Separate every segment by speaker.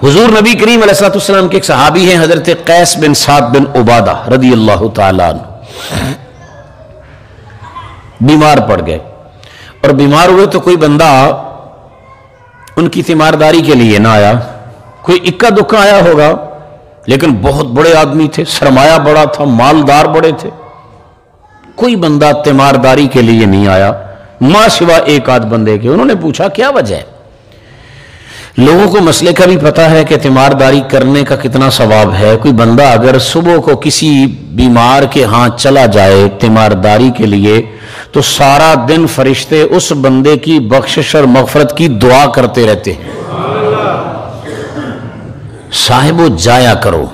Speaker 1: حضور نبی کریم علیہ الصلوۃ والسلام کے ایک صحابی ہیں حضرت قیس بن سعد بن عبادہ رضی اللہ تعالیٰ عنہ، بیمار پڑ گئے، اور بیمار ہوئے تو کوئی بندہ ان کی تیمارداری کے لیے نہ آیا، کوئی اکا دکا آیا ہوگا، لیکن بہت بڑے آدمی تھے، سرمایہ بڑا تھا، مالدار بڑے تھے، کوئی بندہ تیمارداری کے لیے نہیں آیا ماں سوا ایک آدھ بندے کے۔ انہوں نے پوچھا کیا وجہ ہے؟ لوگوں کو مسئلے کا بھی پتا ہے کہ تیمارداری کرنے کا کتنا ثواب ہے۔ کوئی بندہ اگر صبح کو کسی بیمار کے ہاں چلا جائے تیمارداری کے لیے تو سارا دن فرشتے اس بندے کی بخشش اور مغفرت کی دعا کرتے رہتے ہیں۔ صاحبو جایا کرو،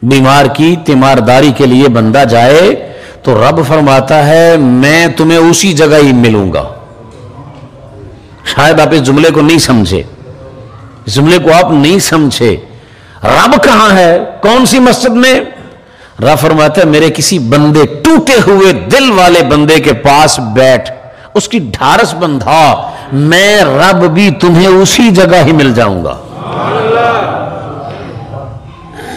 Speaker 1: بیمار کی تیمارداری کے لیے بندہ جائے تو رب فرماتا ہے میں تمہیں اسی جگہ ہی ملوں گا۔ شاید آپ اس جملے کو نہیں سمجھے، اس جملے کو آپ نہیں سمجھے۔ رب کہاں ہے؟ کون سی مسجد میں؟ رب فرماتا ہے میرے کسی بندے، ٹوٹے ہوئے دل والے بندے کے پاس بیٹھ، اس کی ڈھارس بندھا، میں رب بھی تمہیں اسی جگہ ہی مل جاؤں گا۔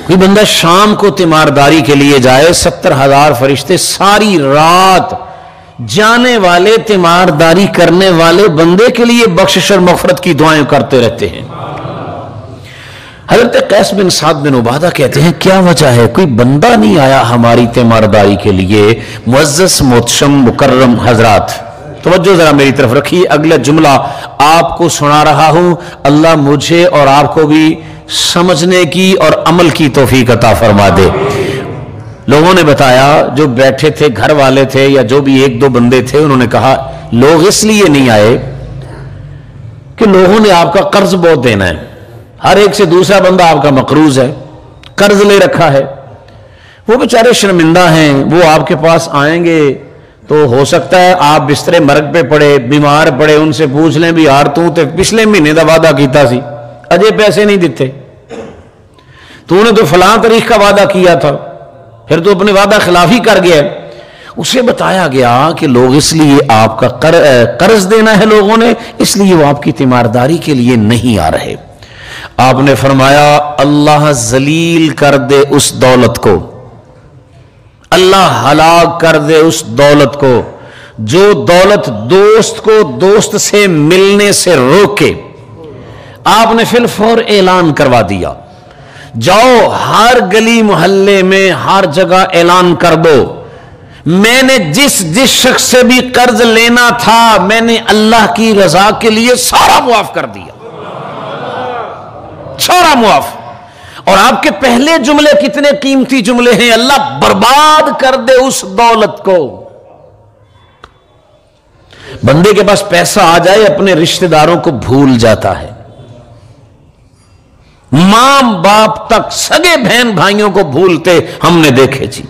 Speaker 1: کوئی بندہ شام کو تیمارداری کے لیے جائے، 70,000 فرشتے ساری رات جانے والے تیمارداری کرنے والے بندے کے لیے بخشش اور مغفرت کی دعائیں کرتے رہتے ہیں۔ حضرت قیس بن سعد بن عبادہ کہتے ہیں کیا وجہ ہے؟ کوئی بندہ نہیں آیا ہماری تیمارداری کے لیے۔ معزز محتشم مکرم حضرات، توجہ ذرا میری طرف رکھیے، اگلا جملہ آپ کو سنا رہا ہوں، اللہ مجھے اور آپ کو بھی سمجھنے کی اور عمل کی توفیق عطا فرما دے۔ لوگوں نے بتایا، جو بیٹھے تھے گھر والے تھے یا جو بھی ایک دو بندے تھے، انہوں نے کہا لوگ اس لیے نہیں آئے کہ لوگوں نے آپ کا قرض بہت دینا ہے، ہر ایک سے دوسرا بندہ آپ کا مقروض ہے، قرض لے رکھا ہے، وہ بیچارے شرمندہ ہیں، وہ آپ کے پاس آئیں گے تو ہو سکتا ہے آپ بسترے مرگ پہ پڑے، بیمار پڑے، ان سے پوچھ لیں بھی یار تو پچھلے مہینے دا وعدہ کیتا سی، اجے پیسے نہیں دیتے، تو نے تو فلاں تاریخ کا وعدہ کیا تھا، پھر تو اپنے وعدہ خلافی کر گیا۔ اسے بتایا گیا کہ لوگ اس لیے آپ کا قرض دینا ہے لوگوں نے، اس لیے وہ آپ کی تیمارداری کے لیے نہیں آ رہے۔ آپ نے فرمایا اللہ ذلیل کر دے اس دولت کو، اللہ ہلاک کر دے اس دولت کو جو دولت دوست کو دوست سے ملنے سے روکے۔ آپ نے فی الفور اعلان کروا دیا، جاؤ ہر گلی محلے میں ہر جگہ اعلان کر دو، میں نے جس شخص سے بھی قرض لینا تھا میں نے اللہ کی رضا کے لیے سارا معاف کر دیا، سارا معاف۔ اور آپ کے پہلے جملے کتنے قیمتی جملے ہیں، اللہ برباد کر دے اس دولت کو۔ بندے کے پاس پیسہ آ جائے اپنے رشتہ داروں کو بھول جاتا ہے، ماں باپ تک، سگے بہن بھائیوں کو بھولتے ہم نے دیکھے جی۔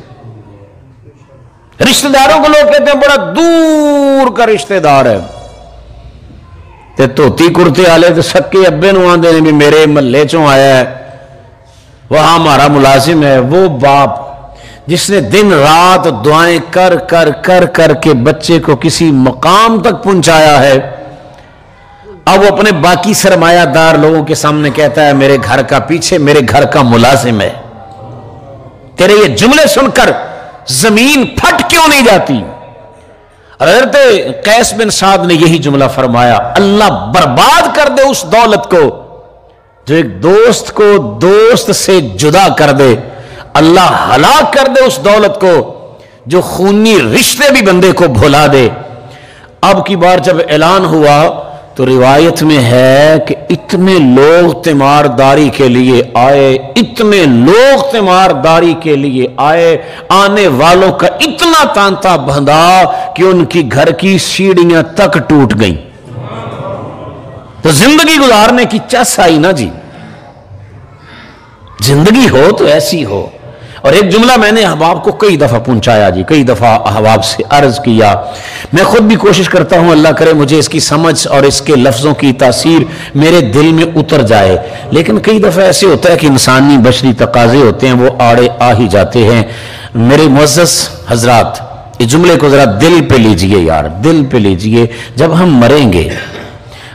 Speaker 1: رشتہ داروں کو لوگ کہتے ہیں بڑا دور کا رشتہ دار ہے، تے دھوتی کرتے والے تو سکے ابے نو آندے نے بھی میرے محلے چوں آیا ہے، وہاں ہمارا ملازم ہے۔ وہ باپ جس نے دن رات دعائیں کر کر کر کر کے بچے کو کسی مقام تک پہنچایا ہے، اب وہ اپنے باقی سرمایہ دار لوگوں کے سامنے کہتا ہے میرے گھر کا پیچھے میرے گھر کا ملازم ہے۔ تیرے یہ جملے سن کر زمین پھٹ کیوں نہیں جاتی؟ حضرت قیس بن سعد نے یہی جملہ فرمایا، اللہ برباد کر دے اس دولت کو جو ایک دوست کو دوست سے جدا کر دے، اللہ ہلاک کر دے اس دولت کو جو خونی رشتے بھی بندے کو بھلا دے۔ اب کی بار جب اعلان ہوا تو روایت میں ہے کہ اتنے لوگ تیمارداری کے لیے آئے، اتنے لوگ تیمارداری کے لیے آئے، آنے والوں کا اتنا تانتا بندھا کہ ان کی گھر کی سیڑھیاں تک ٹوٹ گئیں۔ تو زندگی گزارنے کی چس آئی نا جی، زندگی ہو تو ایسی ہو۔ اور ایک جملہ میں نے احباب کو کئی دفعہ پہنچایا جی، کئی دفعہ احباب سے عرض کیا، میں خود بھی کوشش کرتا ہوں اللہ کرے مجھے اس کی سمجھ اور اس کے لفظوں کی تاثیر میرے دل میں اتر جائے، لیکن کئی دفعہ ایسے ہوتا ہے کہ انسانی بشری تقاضے ہوتے ہیں وہ آڑے آ ہی جاتے ہیں۔ میرے معزز حضرات اس جملے کو ذرا دل پہ لیجئے یار، دل پہ لیجئے۔ جب ہم مریں گے،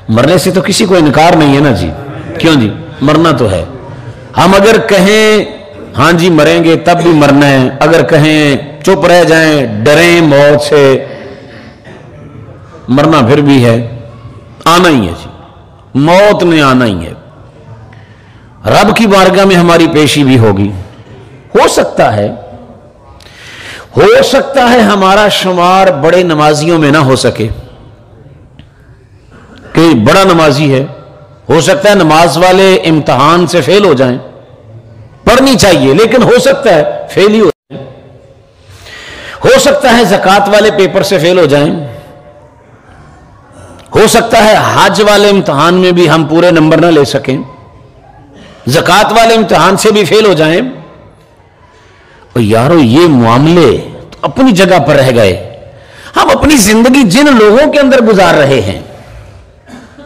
Speaker 1: مرنے سے تو کسی کو انکار نہیں ہے نا جی، کیوں جی؟ مرنا تو ہے. ہم اگر کہیں ہاں جی مریں گے تب بھی مرنا ہے، اگر کہیں چپ رہ جائیں ڈریں موت سے، مرنا پھر بھی ہے، آنا ہی ہے جی، موت نے آنا ہی ہے. رب کی بارگاہ میں ہماری پیشی بھی ہوگی. ہو سکتا ہے ہمارا شمار بڑے نمازیوں میں نہ ہو سکے، کہ بڑا نمازی ہے، ہو سکتا ہے نماز والے امتحان سے فیل ہو جائیں، پڑھنی چاہیے لیکن ہو سکتا ہے فیل ہی ہو جائیں. ہو سکتا ہے زکوٰۃ والے پیپر سے فیل ہو جائیں، ہو سکتا ہے حج والے امتحان میں بھی ہم پورے نمبر نہ لے سکیں، زکوٰۃ والے امتحان سے بھی فیل ہو جائیں. اور یارو یہ معاملے تو اپنی جگہ پر رہ گئے. ہم اپنی زندگی جن لوگوں کے اندر گزار رہے ہیں،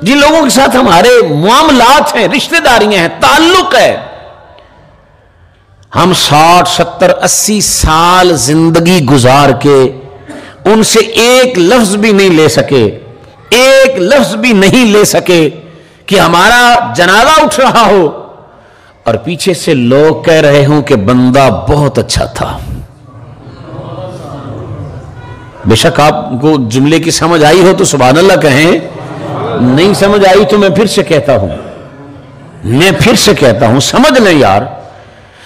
Speaker 1: جن لوگوں کے ساتھ ہمارے معاملات ہیں، رشتہ داریاں ہیں، تعلق ہے، ہم 60 70 80 سال زندگی گزار کے ان سے ایک لفظ بھی نہیں لے سکے، ایک لفظ بھی نہیں لے سکے کہ ہمارا جنازہ اٹھ رہا ہو اور پیچھے سے لوگ کہہ رہے ہوں کہ بندہ بہت اچھا تھا. بے شک آپ کو جملے کی سمجھ آئی ہو تو سبحان اللہ کہیں، نہیں سمجھ آئی تو میں پھر سے کہتا ہوں سمجھ لیں یار.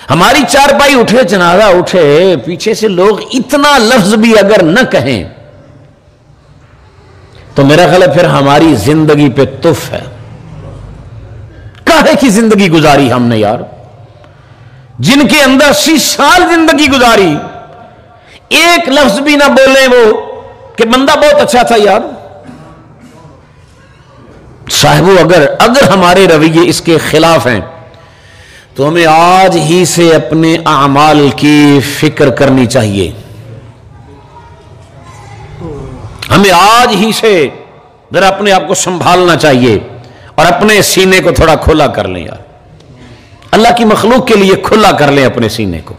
Speaker 1: ہماری چارپائی اٹھے، جنازہ اٹھے، پیچھے سے لوگ اتنا لفظ بھی اگر نہ کہیں تو میرا خیال ہے پھر ہماری زندگی پہ تف ہے. کاہے کی زندگی گزاری ہم نے یار، جن کے اندر 80 سال زندگی گزاری، ایک لفظ بھی نہ بولیں وہ کہ بندہ بہت اچھا تھا. یار صاحبو اگر ہمارے رویے اس کے خلاف ہیں تو ہمیں آج ہی سے اپنے اعمال کی فکر کرنی چاہیے. ہمیں آج ہی سے ذرا اپنے آپ کو سنبھالنا چاہیے اور اپنے سینے کو تھوڑا کھلا کر لیں. یار اللہ کی مخلوق کے لیے کھلا کر لیں اپنے سینے کو.